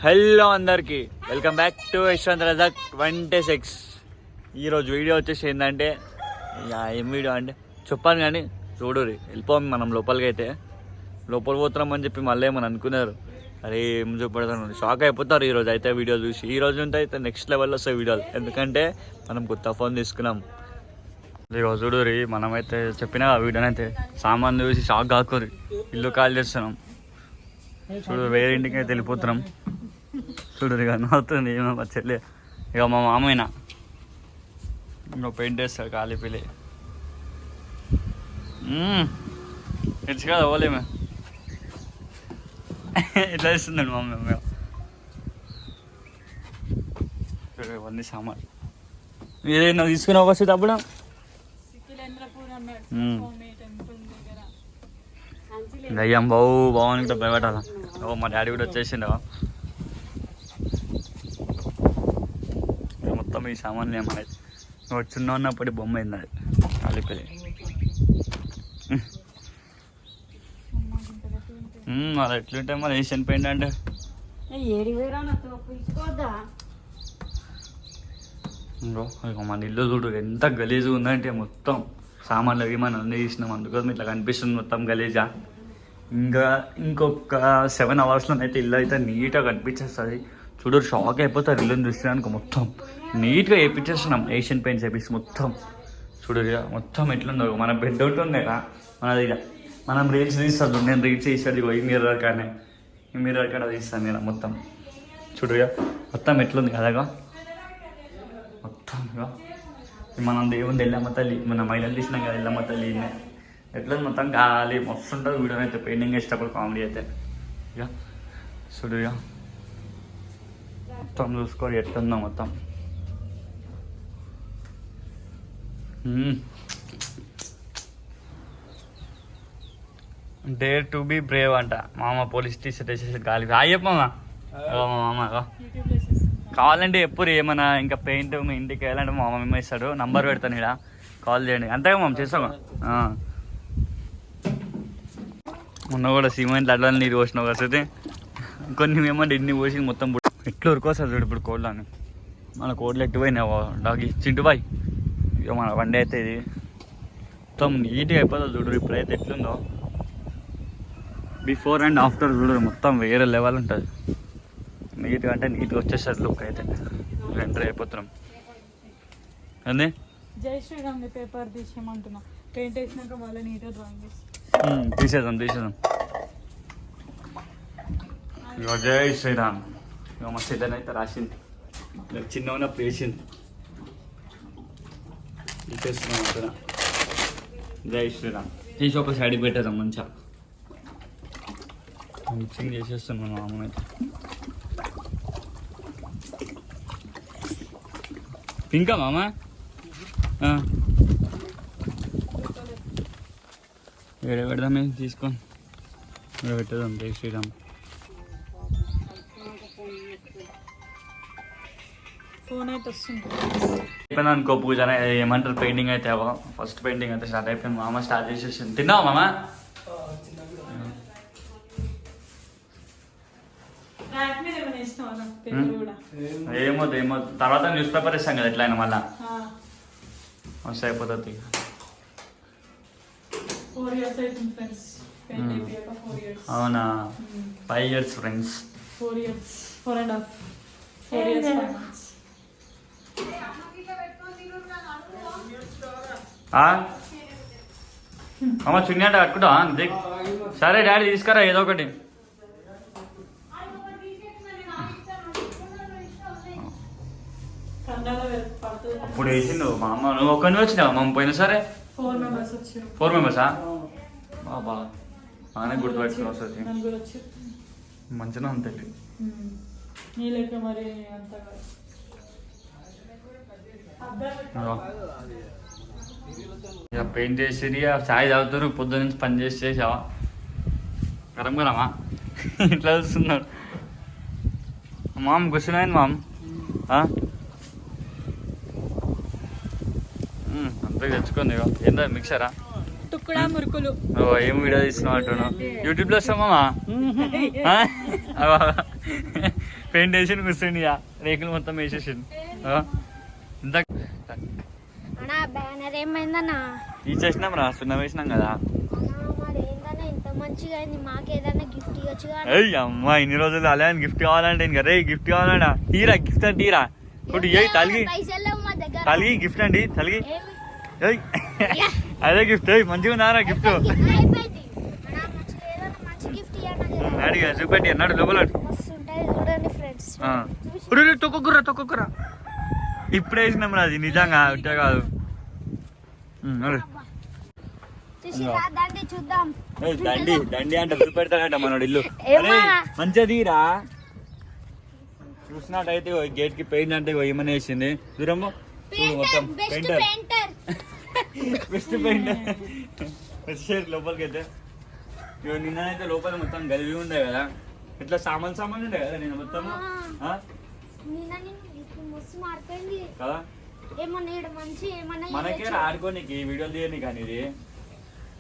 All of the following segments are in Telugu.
హలో అందరికి welcome back to Yashwant Razak 26. ఈరోజు వీడియో వచ్చేసి ఏంటంటే ఏం వీడియో అంటే చెప్పాను కానీ చూడురి వెళ్ళిపోం మనం లోపలికి అయితే లోపల పోతున్నామని చెప్పి మళ్ళీ ఏమని అనుకున్నారు. అరే ఏం చూపడతాను షాక్ అయిపోతారు ఈరోజు అయితే వీడియో చూసి. ఈ రోజు నుండి అయితే నెక్స్ట్ లెవెల్లో వస్తాయి వీడియోలు, ఎందుకంటే మనం కొత్త ఫోన్ తీసుకున్నాం. ఇగో చూడురి మనమైతే చెప్పిన వీడియోనైతే సామాన్లు చూసి షాక్ కాకూరి ఇల్లు కాల్ చేస్తున్నాం. చూడు వేరే ఇంటికి అయితే వెళ్ళిపోతున్నాం. చూడు ఇక నవ్వుతుంది మా చెల్లి. ఇక మా మామయ్య ఇంకో పెయింట్ వేస్తాడు ఖాళీ పిల్లి తెలుసు కదా ఓలేమే ఇట్లా ఇస్తుందండి మా మమ్మీ. చూడు ఇవన్నీ సామాన్లు మీరేనా తీసుకున్నావు వస్తే అప్పుడు దయ్యం బాగుంది ఇట్లా భయపడాల. ఓ మా డాడీ కూడా వచ్చేసిండు. మొత్తం ఈ సామాన్లు ఏమన్నా చిన్న ఉన్నప్పటి బొమ్మ అయింది అది కాలిపోయి. మరి ఎట్లుంటే మరి ఏషియన్ పెయింట్ అంటే మన ఇల్లు చూడు ఎంత గలీజ్గా ఉందంటే మొత్తం సామాన్లు అవి మనం అన్నీ తీసినాం, అందుకోసం ఇట్లా కనిపిస్తుంది మొత్తం గలీజా. ఇంకా ఇంకొక 7 అవర్స్లోనైతే ఇల్లు అయితే నీట్గా కనిపించేస్తుంది. చూడు షాక్ అయిపోతారు ఇల్లుని చూసినానికి మొత్తం నీట్గా వేయించేస్తున్నాం ఏషియన్ పెయింట్స్ వేపిస్తే మొత్తం. చూడు మొత్తం ఎట్లుందో మన బెడ్ ఒకటి ఉంది కదా మనది. ఇక మనం రీల్స్ తీస్తాను, నేను రీల్స్ తీసాడు ఈ మిర్రర్ కానీ ఈ మిర్రర్ కాడ తీస్తాను నేను మొత్తం. చూడు మొత్తం ఎట్లుంది కదగా మొత్తం. ఇక మనం దేవుని ఎల్లమ్మ తల్లి మన మహిళలు తీసినాం కదా ఎల్లమ్మ తల్లి ఎట్లా మొత్తం గాలి మస్తు ఉంటుంది వీడియో అయితే. పెయింటింగ్ వేసేటప్పుడు కామెడీ అయితే ఇక చూడు ఇక మొత్తం చూసుకోవాలి ఎట్లుందో మొత్తం. డేర్ టు బి బ్రేవ్ అంట మామ. పోలీస్ టీషర్ట్ వేసేసి గాలి అయ్యప్పమ్మా మామ కావాలంటే ఎప్పుడు ఏమన్నా ఇంకా పెయింట్ మీ ఇంటికి వెళ్ళాలంటే మా మమ్మీ ఇస్తాడు, నంబర్ పెడతాను ఇక్కడ కాల్ చేయండి. అంతేగా మనం చేస్తాం. మొన్న కూడా సిమెంట్ అడ్వాన్స్ నీరు పోసినావు వస్తుంది, కొన్ని ఏమంటే ఇన్ని పోసి మొత్తం ఎట్లా ఉరుకోసారి చూడు ఇప్పుడు కోళ్ళని. మన కోళ్ళు ఎట్టుపోయినావు డాగి చింటుబాయ్. ఇక మన వండి అయితే ఇది మొత్తం నీట్గా అయిపోతుంది చూడు. ఇప్పుడైతే ఎట్లుందో బిఫోర్ అండ్ ఆఫ్టర్ చూడు మొత్తం వేరే లెవెల్ ఉంటుంది. నీట్గా అంటే నీట్గా వచ్చేసారు లుక్ అయితే. ఎంటర్ అయిపోతున్నాం అదే. జై శ్రీరామ్ పేపర్ తీసేయమంటున్నా, పెయింట్ వేసినాక మళ్ళీ నీట్గా డ్రాయింగ్ చేసి తీసేద్దాం. ఇక జై శ్రీరామ్. ఇక మా చెల్లెని అయితే రాసింది, చిన్న ఉన్నప్పుడు వేసింది. తీసేస్తున్నాం అంటున్నా జై శ్రీరామ్. తీసి ఒక సైడ్కి పెట్టేద్దాం మంచిగా. మిక్సింగ్ చేసేస్తున్నాం మా అమ్మ అయితే. ఇంకా మామ ఎక్కడ పెడదాం మేము తీసుకొని ఇక్కడ పెట్టేద్దాం. జై శ్రీరామ్. అయిపోయింది అనుకో పూజ ఏమంటారు పెయింటింగ్ అయితే. ఫస్ట్ పెయింటింగ్ అయితే స్టార్ట్ అయిపోయింది. మామ స్టార్ట్ చేసేసింది. తిన్నావా మామ? ఏమో తర్వాత న్యూస్ పేపర్ ఇస్తాం కదా ఎట్లా అయినా మళ్ళా మస్తు అయిపోతుంది. అవునా 5 years ఫ్రెండ్స్. 4.5 అమ్మ చున్నీ అంటే కట్టుకుంటా. సరే డాడీ తీసుకురా ఏదో ఒకటి. అప్పుడు వేసిండు మా అమ్మ. నువ్వు ఒక్కని వచ్చినావా మమ్మ పోయినా? సరే 4 మెంబర్సా? బాబా బాగానే గుర్తుపెట్టుకుని వస్తుంది. మంచిగా ఉంటుంది. ఇక పెయింట్ చేసి చాయ్ తాగుతారు. పొద్దున్న నుంచి పని చేసావా గరం గరమా ఇట్లా చూస్తున్నాడు మామ్. కూర్చున్నాయండి మామ్. అంతే తెచ్చుకుంది. ఏందా మిక్సరా? తుక్కుడా మురుకులు. ఏం వీడియో తీస్తున్నావు అంటున్నావు? యూట్యూబ్లో వస్తామా? పెయింట్ వేసి కూర్చుండి రేకులు మొత్తం వేసేసిండు ఇంత అన్నా బ్యానర్ ఏమైందన్నా తీసేసినాం రా సున్నం వేసినాం కదా. మరి ఏందన్నా ఇంత మంచిగా అయింది, మాకు ఏదన్నా గిఫ్ట్ ఇవ్వచ్చు కదా. ఏయ్ అమ్మా ఇన్ని రోజులు అలా గిఫ్ట్ కావాలంటే ఇంకా రే గిఫ్ట్ కావాలన్నా తీరా గిఫ్ట్ అంటే తీరా ఇప్పుడు ఏ తలిగి పైసలు లేవు మా దగ్గర. తలిగి గిఫ్ట్ అండి తలిగి ఏమి? ఏయ్ అదే గిఫ్ట్ ఏయ్ మంచిగా ఉన్నారా గిఫ్ట్ అయిపోయింది అన్నా, మంచిగా ఏదన్నా మంచి గిఫ్ట్ ఇవ్వన్నా. అడిగా చూపెట్టి అన్నాడు లోపల మస్తు ఉంటాయి చూడండి ఫ్రెండ్స్. తొక్కుకురా ఇప్పుడే వేసినాం రా అది నిజంగా ఉంటే కాదు. చూసిరా దాన్ని చూద్దాం. దండి దండి అంటే చూపెడతాడంట మనోడు ఇల్లు ఏమ్మా? మంచిగా తీరా చూసినట్టయితే గేట్ కి పెయింట్ అంటే ఏమని వేసింది దూరము చూడు మొత్తం best painter painter. Best painter వచ్చేది లోపలికి అయితే ఇక నిన్నైతే లోపల మొత్తం గలివి ఉండే కదా ఇట్లా సామాన్ ఉండే కదా నేను మొత్తం నిన్న ఇప్పుడు మస్తు మారిపోయింది కదా ఏమన్నా ఈడ మంచి ఏమన్నా మనకే ఆడుకోనికి వీడియోలు తీయని కానీ ఇది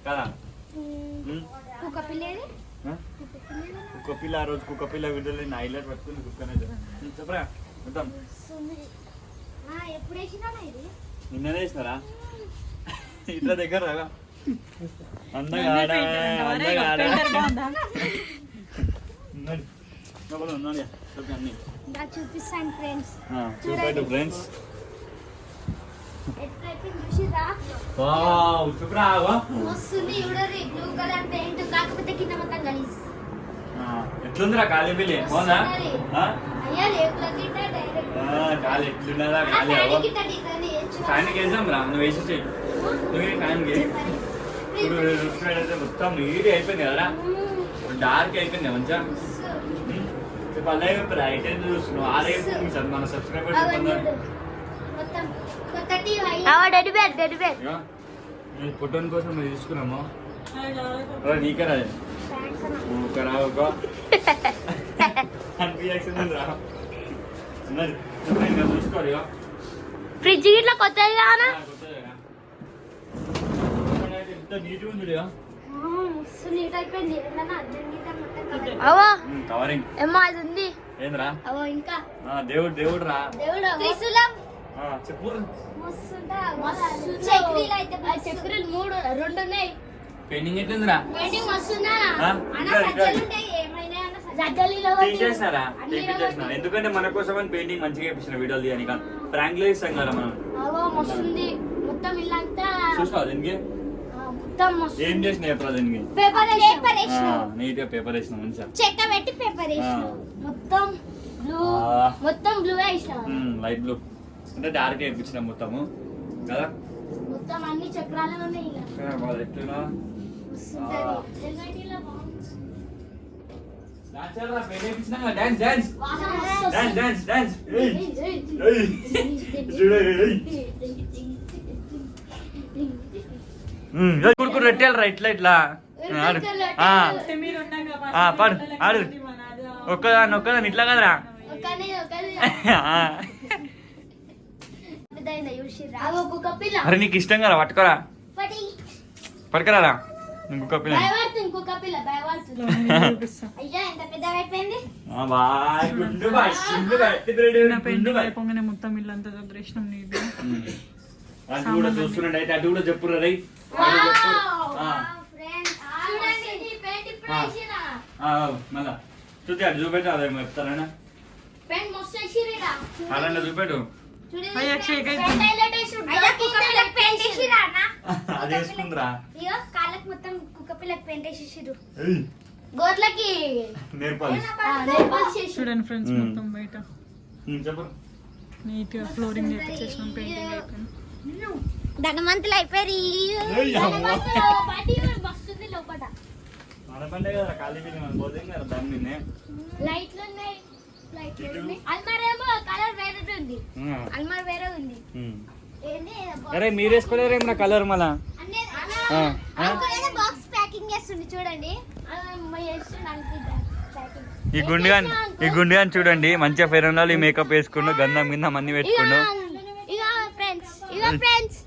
కదా కుక్క పిల్లేది కుక్క పిల్ల ఆ రోజు కుక్క పిల్ల వీడియోలు నా హైలైట్ పట్టుకుంది కుక్కనైతే చెప్పరా మొత్తం ఎప్పుడు వేసినా ఇది నిన్ననే వేసినారా ఇట్లా దగ్గర రాగా అందంగా ఆడ అందంగా ఆడ ఉన్నాడు చెప్పి అన్ని చూపిస్తాను ఫ్రెండ్స్. చూపెట్టు ఫ్రెండ్స్ ఎట్లయితే చూసిరా చూపురా వస్తుంది చూడరి బ్లూ కలర్ పెయింట్ కాకపోతే కింద మొత్తం గలీజ్. ఎట్లుందిరా ఖాళీ బిల్లి బాగుందా అయ్యా రేకుల గిట్ట డైరెక్ట్ ఖాళీ ఎట్లున్నదా ఖాళీ అవ్వ గిట్ట డిజైన్ చేయొచ్చు. ఫ్యాన్కి వేసాం రా నువ్వు వేసేసి నువ్వు ఫ్యాన్కి ఇప్పుడు చూసినట్టయితే మొత్తం నీట్ అయిపోయింది కదరా డార్క్ అయిపోయింది మంచిగా అలాగే బ్రైట్ అయితే చూస్తున్నావు ఆరైపు మన సబ్స్క్రైబర్ మొత్తం కొత్త టీవీ డెడ్ బెడ్ డెడ్ బెడ్ ఫోటోన్ కోసం మేము తీసుకున్నాము నీకరా థాంక్స్ అన్న. ఊకరా ఒక అనిపించాల్సింది రా ఉన్నది ఇంకా చూసుకోవాలి ఇక. ఫ్రిడ్జ్ గిట్ల కొత్తది కానా కొత్తదేగా. ఎంత నీట్గా ఉంది ఇక. మస్తు నీట్ అయిపోయింది. ఏదన్నా అర్జెంట్ గిట్ట మొత్తం అవో కవరింగ్ ఏమో అది ఉంది. ఏంద్రా అవో ఇంకా దేవుడు రా దేవుడు త్రిశూలం చెప్పు చక్రీలు అయితే చక్రీలు 2 ఉన్నాయి. పెయింటింగ్ ఎట్లుందిరా పెయింటింగ్ మస్తుందా అన్న ఇక్కడ. సజ్జలు ఉంటాయి ఏమైనా అన్న సజ్జలీలో తీసేసినారా తీపించేసినారా ఎందుకంటే మన కోసం అని పెయింటింగ్ మంచిగా వేపించిన వీడియోలు తీయని కానీ ప్రాంక్లో ఇస్తాం కదా మనం అవో మస్తుంది మొత్తం ఇల్లంతా చూసావా దీనికి మొత్తం మస్తు ఏం చేసిన చెప్పరా దీనికి పేపర్ వేసిన నీట్ గా పేపర్ వేసిన మంచిగా చెక్క పెట్టి పేపర్ వేసిన మొత్తం బ్లూ మొత్తం బ్లూ వేసిన లైట్ బ్లూ అంటే డార్క్ వేయించిన మొత్తము కదా మొత్తం అన్ని చక్రాలు ఉన్నాయి ఇలా ఎట్లున్నా మస్తుంటది ఎల్ఐడిలో బాగుంది dance dance dance dance dance కుడుకుడు రెట్టాలరా ఇట్లా ఇట్లా ఆడు మీరు ఉన్నాక పాడు ఆడు ఒక్కదాన్ని ఇట్లా కదరా ఒకనే పెద్దయినా చూసిరా ఒక్కొక్క పిల్ల అరే నీకు ఇష్టం కదా పట్టుకోరా పడి పట్టుకురారా ఇంకొక పిల్ల భయపడుతుంది ఇంకొక పిల్ల భయపడుతుంది చూపిస్తా అయ్యా ఎంత పెద్దగా అయిపోయింది నా పెయింటింగ్ అయిపోగానే మొత్తం ఇల్లంతా చదివేసినాం నీట్. అది కూడా చూస్తున్నాడు అయితే అటు కూడా చెప్పురా రై ఫ్రెండ్స్ చూడండి ఈ పెయింట్ ఇప్పుడు వేసిరా మళ్ళా చూస్తే అటు చూపెట్టు అదే చెప్తారా పెయింట్ మస్తు వేసిరా అలాంటి చూపెట్టు చూడండి అయ్యా, షేక్ పెయింట్ అవుతుంది. హైలైట్ వేసి అయ్యా కుక్క పిల్లకి పెయింట్ వేసిరా అన్న అది వేసుకుందిరా ఇగో కాళ్ళకి మొత్తం కుక్క పిల్లకి పెయింట్ వేసేసిరు గోర్లకి నేర్పాలి నేర్పాల్సి చేసి చూడండి ఫ్రెండ్స్ మొత్తం బయట చెప్పు నీట్ గా ఫ్లోరింగ్ చేసేసినాం పెయింటింగ్ అయిపోయింది. ధనవంతులు అయిపోయారు ఏయ్ అమ్మా. పార్టీ వస్తుంది లోపల మన పండే కదా ఖాళీ బిల్లి మనం పోతే కదా దాన్ని నిన్నే లైట్లు ఉన్నాయి అల్మార్ ఏమో కలర్ వేరే ఉంది అల్మార్ వేరే ఉంది ఏంది అరే మీరు వేసుకోలేరేం నా కలర్ మళ్ళా బాక్స్ ప్యాకింగ్ చేస్తుంది చూడండి ఈ గుండెగాని చూడండి మంచిగా ఫెయిర్ అండ్ లవ్లీ మేకప్ వేసుకుండు గంధం గింధం అన్ని పెట్టుకుండు ఇక ఫ్రెండ్స్